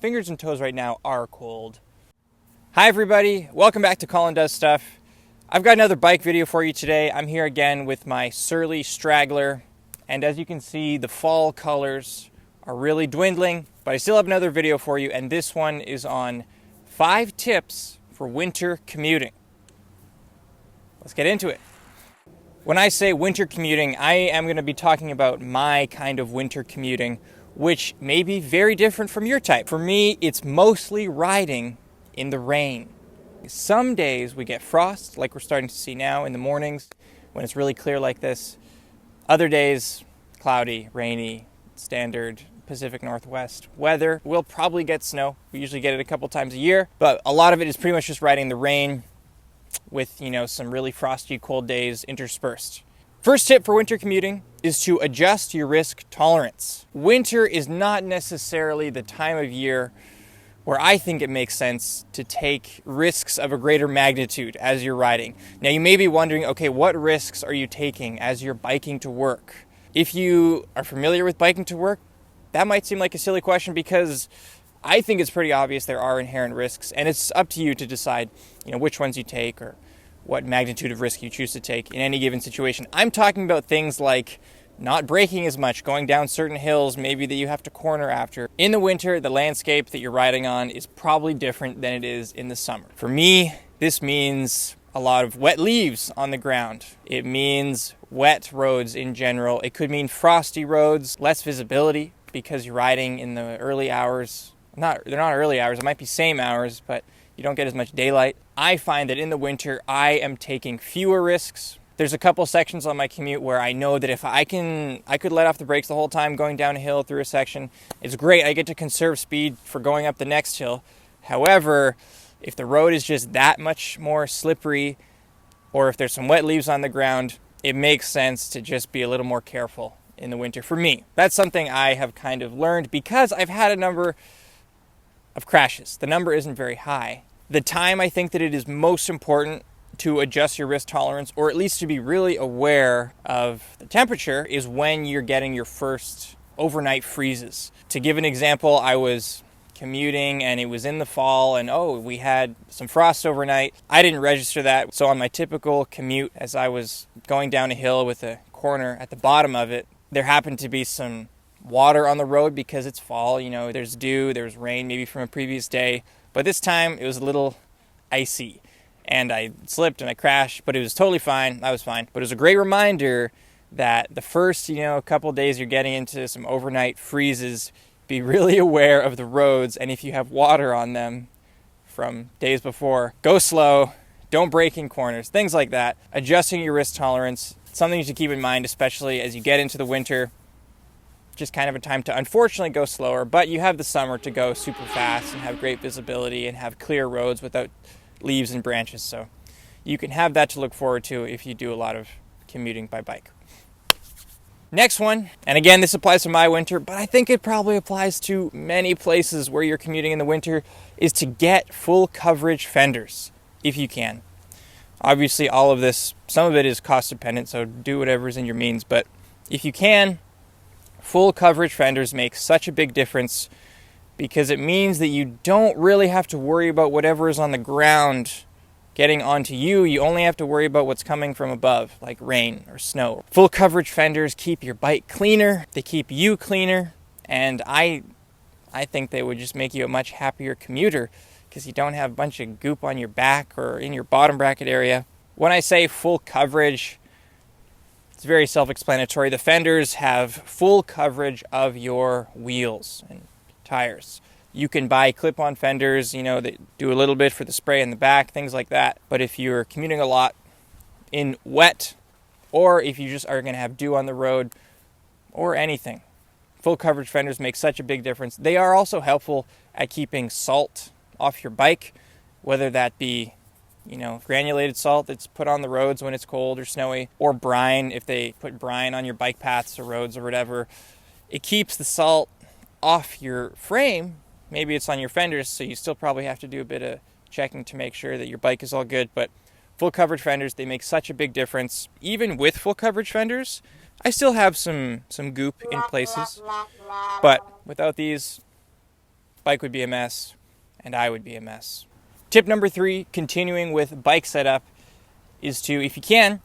fingers and toes right now are cold. Hi everybody, welcome back to Colin Does Stuff. I've got another bike video for you today. I'm here again with my Surly Straggler, and as you can see, the fall colors are really dwindling, but I still have another video for you, and this one is on 5 tips for winter commuting. Let's get into it. When I say winter commuting, I am going to be talking about my kind of winter commuting, which may be very different from your type. For me, it's mostly riding in the rain. Some days we get frost, like we're starting to see now in the mornings when it's really clear like this. Other days, cloudy, rainy, standard Pacific Northwest weather. We'll probably get snow. We usually get it a couple times a year, but a lot of it is pretty much just riding the rain with, some really frosty, cold days interspersed. First tip for winter commuting is to adjust your risk tolerance. Winter is not necessarily the time of year where I think it makes sense to take risks of a greater magnitude as you're riding. Now you may be wondering, okay, what risks are you taking as you're biking to work? If you are familiar with biking to work, that might seem like a silly question because I think it's pretty obvious there are inherent risks, and it's up to you to decide, which ones you take or what magnitude of risk you choose to take in any given situation. I'm talking about things like not braking as much, going down certain hills maybe that you have to corner after. In the winter, the landscape that you're riding on is probably different than it is in the summer. For me, this means a lot of wet leaves on the ground. It means wet roads in general. It could mean frosty roads, less visibility because you're riding in the early hours. They're not early hours, it might be same hours, but you don't get as much daylight. I find that in the winter, I am taking fewer risks. There's a couple sections on my commute where I know that if I could let off the brakes the whole time going down a hill through a section. It's great. I get to conserve speed for going up the next hill. However, if the road is just that much more slippery or if there's some wet leaves on the ground, it makes sense to just be a little more careful in the winter for me. That's something I have kind of learned because I've had a number of crashes. The number isn't very high. The time I think that it is most important to adjust your risk tolerance, or at least to be really aware of the temperature, is when you're getting your first overnight freezes. To give an example, I was commuting and it was in the fall and we had some frost overnight. I didn't register that, so on my typical commute, as I was going down a hill with a corner at the bottom of it, there happened to be some water on the road because it's fall, there's dew, there's rain maybe from a previous day, but this time it was a little icy. And I slipped and I crashed, but it was totally fine. I was fine. But it was a great reminder that the first, couple days you're getting into some overnight freezes, be really aware of the roads. And if you have water on them from days before, go slow, don't brake in corners, things like that. Adjusting your risk tolerance, something to keep in mind, especially as you get into the winter. Just kind of a time to unfortunately go slower, but you have the summer to go super fast and have great visibility and have clear roads without leaves and branches, so you can have that to look forward to if you do a lot of commuting by bike. Next one, and again this applies to my winter, but I think it probably applies to many places where you're commuting in the winter, is to get full coverage fenders if you can. Obviously all of this, some of it is cost dependent, so do whatever's in your means, but if you can, full coverage fenders make such a big difference because it means that you don't really have to worry about whatever is on the ground getting onto you. You only have to worry about what's coming from above, like rain or snow. Full coverage fenders keep your bike cleaner, they keep you cleaner, and I think they would just make you a much happier commuter because you don't have a bunch of goop on your back or in your bottom bracket area. When I say full coverage, it's very self-explanatory. The fenders have full coverage of your wheels and tires. You can buy clip-on fenders, that do a little bit for the spray in the back, things like that. But if you're commuting a lot in wet, or if you just are going to have dew on the road, or anything, full coverage fenders make such a big difference. They are also helpful at keeping salt off your bike, whether that be, granulated salt that's put on the roads when it's cold or snowy, or brine, if they put brine on your bike paths or roads or whatever. It keeps the salt off your frame. Maybe it's on your fenders, so you still probably have to do a bit of checking to make sure that your bike is all good, but full coverage fenders, they make such a big difference. Even with full coverage fenders, I still have some goop in places, but without these, bike would be a mess, and I would be a mess. Tip number 3, continuing with bike setup, is to, if you can,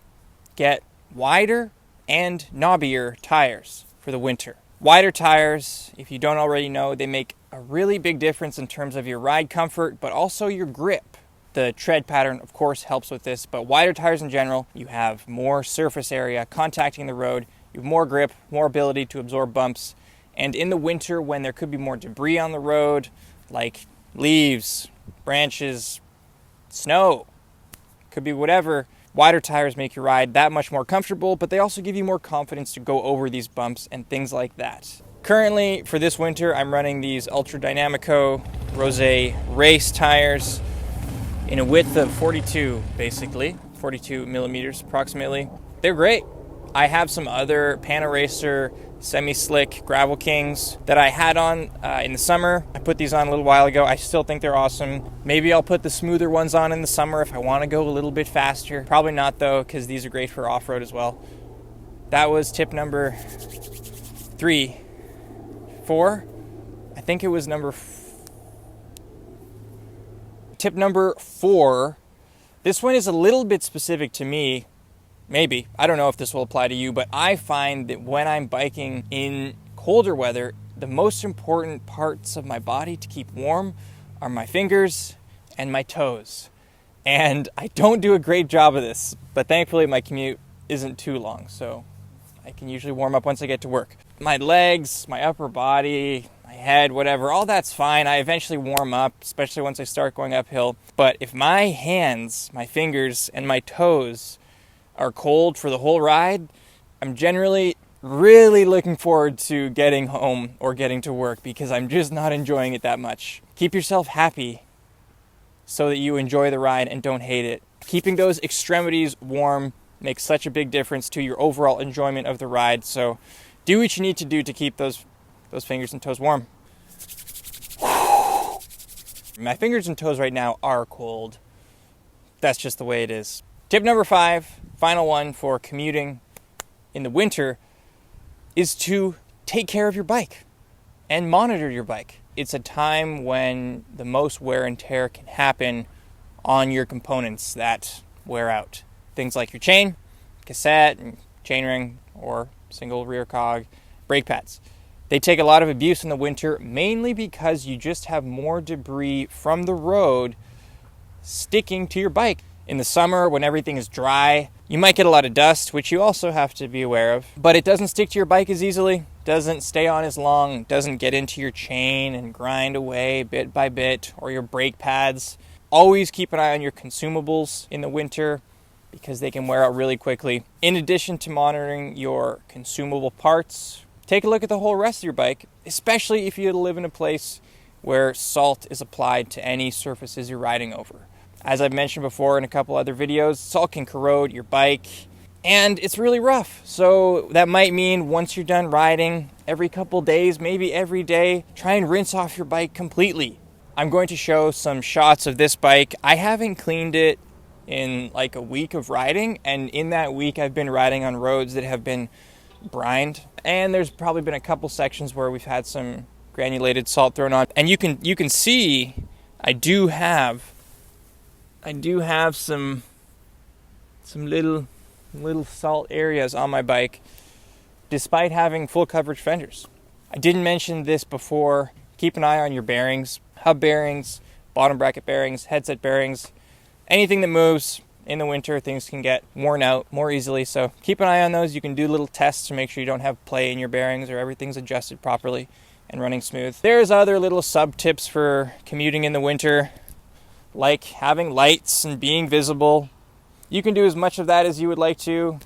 get wider and knobbier tires for the winter. Wider tires, if you don't already know, they make a really big difference in terms of your ride comfort, but also your grip. The tread pattern, of course, helps with this, but wider tires in general, you have more surface area contacting the road, you have more grip, more ability to absorb bumps, and in the winter when there could be more debris on the road, like leaves, branches, snow, could be whatever, wider tires make your ride that much more comfortable, but they also give you more confidence to go over these bumps and things like that. Currently, for this winter, I'm running these Ultra Dynamico Rosé race tires in a width of 42, basically, 42 millimeters approximately. They're great. I have some other Panaracer semi-slick Gravel Kings that I had on in the summer. I put these on a little while ago. I still think they're awesome. Maybe I'll put the smoother ones on in the summer if I want to go a little bit faster. Probably not though, because these are great for off-road as well. That was tip number 3. 4? I think it was tip number 4. This one is a little bit specific to me. Maybe. I don't know if this will apply to you, but I find that when I'm biking in colder weather, the most important parts of my body to keep warm are my fingers and my toes. And I don't do a great job of this, but thankfully my commute isn't too long, so I can usually warm up once I get to work. My legs, my upper body, my head, whatever, all that's fine. I eventually warm up, especially once I start going uphill. But if my hands, my fingers, and my toes are cold for the whole ride, I'm generally really looking forward to getting home or getting to work because I'm just not enjoying it that much. Keep yourself happy so that you enjoy the ride and don't hate it. Keeping those extremities warm makes such a big difference to your overall enjoyment of the ride. So do what you need to do to keep those fingers and toes warm. My fingers and toes right now are cold. That's just the way it is. Tip number 5, final one for commuting in the winter, is to take care of your bike and monitor your bike. It's a time when the most wear and tear can happen on your components that wear out. Things like your chain, cassette, and chain ring, or single rear cog, brake pads. They take a lot of abuse in the winter, mainly because you just have more debris from the road sticking to your bike. In the summer, when everything is dry, you might get a lot of dust, which you also have to be aware of. But it doesn't stick to your bike as easily, doesn't stay on as long, doesn't get into your chain and grind away bit by bit, or your brake pads. Always keep an eye on your consumables in the winter because they can wear out really quickly. In addition to monitoring your consumable parts, take a look at the whole rest of your bike, especially if you live in a place where salt is applied to any surfaces you're riding over. As I've mentioned before in a couple other videos, salt can corrode your bike, and it's really rough. So that might mean once you're done riding, every couple days, maybe every day, try and rinse off your bike completely. I'm going to show some shots of this bike. I haven't cleaned it in like a week of riding, and in that week I've been riding on roads that have been brined, and there's probably been a couple sections where we've had some granulated salt thrown on, and you can see I do have some little salt areas on my bike despite having full coverage fenders. I didn't mention this before. Keep an eye on your bearings, hub bearings, bottom bracket bearings, headset bearings. Anything that moves in the winter, things can get worn out more easily. So keep an eye on those. You can do little tests to make sure you don't have play in your bearings or everything's adjusted properly and running smooth. There's other little sub tips for commuting in the winter, like having lights and being visible. You can do as much of that as you would like to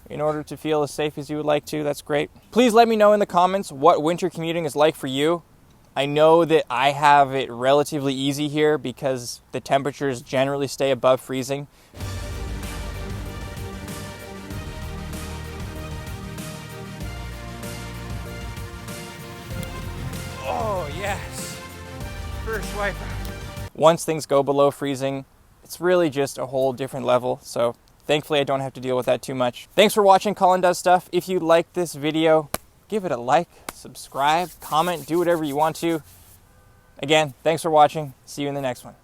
in order to feel as safe as you would like to. That's great. Please let me know in the comments what winter commuting is like for you. I know that I have it relatively easy here because the temperatures generally stay above freezing. Oh yes, first wipe. Once things go below freezing, it's really just a whole different level. So thankfully I don't have to deal with that too much. Thanks for watching Colin Does Stuff. If you liked this video, give it a like, subscribe, comment, do whatever you want to. Again, thanks for watching. See you in the next one.